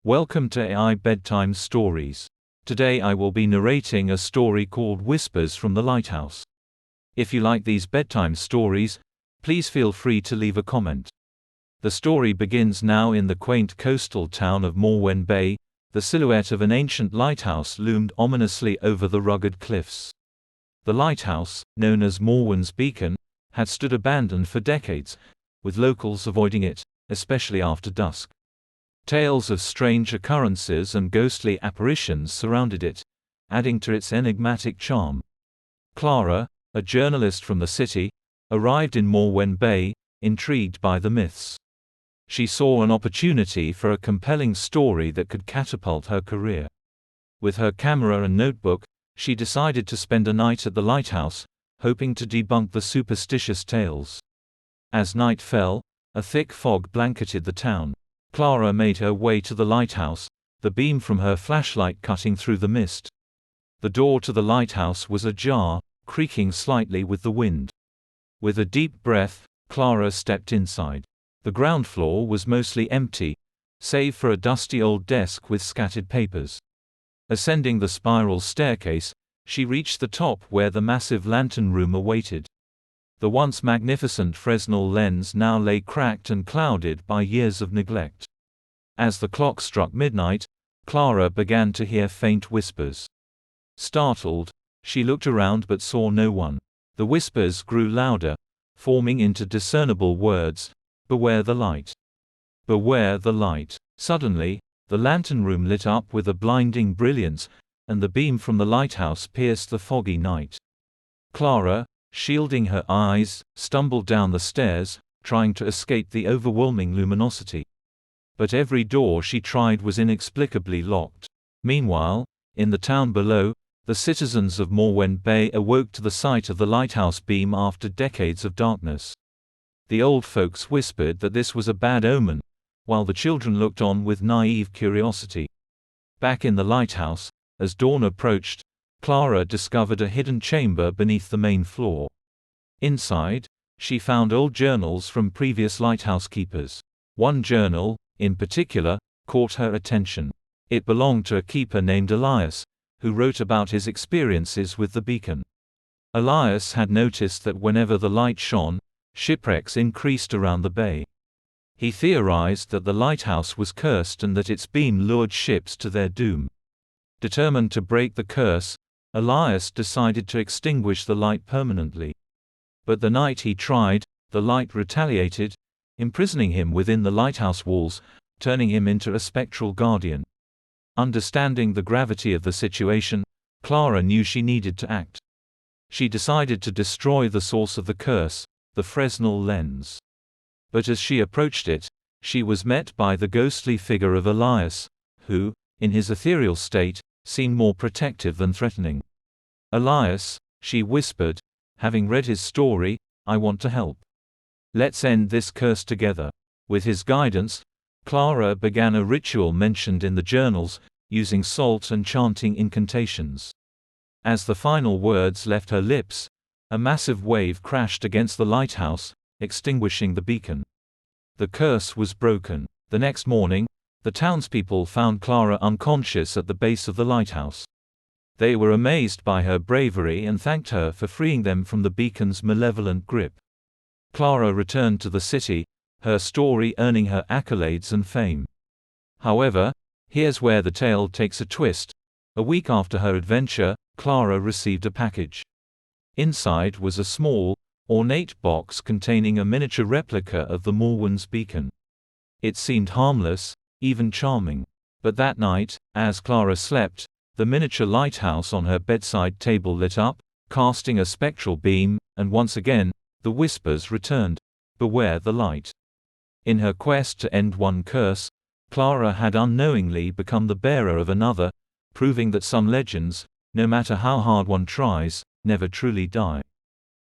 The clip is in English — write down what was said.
Welcome to AI Bedtime Stories. Today I will be narrating a story called Whispers from the Lighthouse. If you like these bedtime stories, please feel free to leave a comment. The story begins now in the quaint coastal town of Morwen Bay. The silhouette of an ancient lighthouse loomed ominously over the rugged cliffs. The lighthouse, known as Morwen's Beacon, had stood abandoned for decades, with locals avoiding it, especially after dusk. Tales of strange occurrences and ghostly apparitions surrounded it, adding to its enigmatic charm. Clara, a journalist from the city, arrived in Morwen Bay, intrigued by the myths. She saw an opportunity for a compelling story that could catapult her career. With her camera and notebook, she decided to spend a night at the lighthouse, hoping to debunk the superstitious tales. As night fell, a thick fog blanketed the town. Clara made her way to the lighthouse, the beam from her flashlight cutting through the mist. The door to the lighthouse was ajar, creaking slightly with the wind. With a deep breath, Clara stepped inside. The ground floor was mostly empty, save for a dusty old desk with scattered papers. Ascending the spiral staircase, she reached the top where the massive lantern room awaited. The once magnificent Fresnel lens now lay cracked and clouded by years of neglect. As the clock struck midnight, Clara began to hear faint whispers. Startled, she looked around but saw no one. The whispers grew louder, forming into discernible words: "Beware the light. Beware the light." Suddenly, the lantern room lit up with a blinding brilliance, and the beam from the lighthouse pierced the foggy night. Clara, shielding her eyes, stumbled down the stairs, trying to escape the overwhelming luminosity. But every door she tried was inexplicably locked. Meanwhile, in the town below, the citizens of Morwen Bay awoke to the sight of the lighthouse beam after decades of darkness. The old folks whispered that this was a bad omen, while the children looked on with naive curiosity. Back in the lighthouse, as dawn approached, Clara discovered a hidden chamber beneath the main floor. Inside, she found old journals from previous lighthouse keepers. One journal, in particular, caught her attention. It belonged to a keeper named Elias, who wrote about his experiences with the beacon. Elias had noticed that whenever the light shone, shipwrecks increased around the bay. He theorized that the lighthouse was cursed and that its beam lured ships to their doom. Determined to break the curse, Elias decided to extinguish the light permanently. But the night he tried, the light retaliated, imprisoning him within the lighthouse walls, turning him into a spectral guardian. Understanding the gravity of the situation, Clara knew she needed to act. She decided to destroy the source of the curse, the Fresnel lens. But as she approached it, she was met by the ghostly figure of Elias, who, in his ethereal state, seemed more protective than threatening. "Elias," she whispered, having read his story, "I want to help. Let's end this curse together." With his guidance, Clara began a ritual mentioned in the journals, using salt and chanting incantations. As the final words left her lips, a massive wave crashed against the lighthouse, extinguishing the beacon. The curse was broken. The next morning, the townspeople found Clara unconscious at the base of the lighthouse. They were amazed by her bravery and thanked her for freeing them from the beacon's malevolent grip. Clara returned to the city, her story earning her accolades and fame. However, here's where the tale takes a twist. A week after her adventure, Clara received a package. Inside was a small, ornate box containing a miniature replica of the Morwen's beacon. It seemed harmless, even charming. But that night, as Clara slept, the miniature lighthouse on her bedside table lit up, casting a spectral beam, and once again, the whispers returned: "Beware the light." In her quest to end one curse, Clara had unknowingly become the bearer of another, proving that some legends, no matter how hard one tries, never truly die.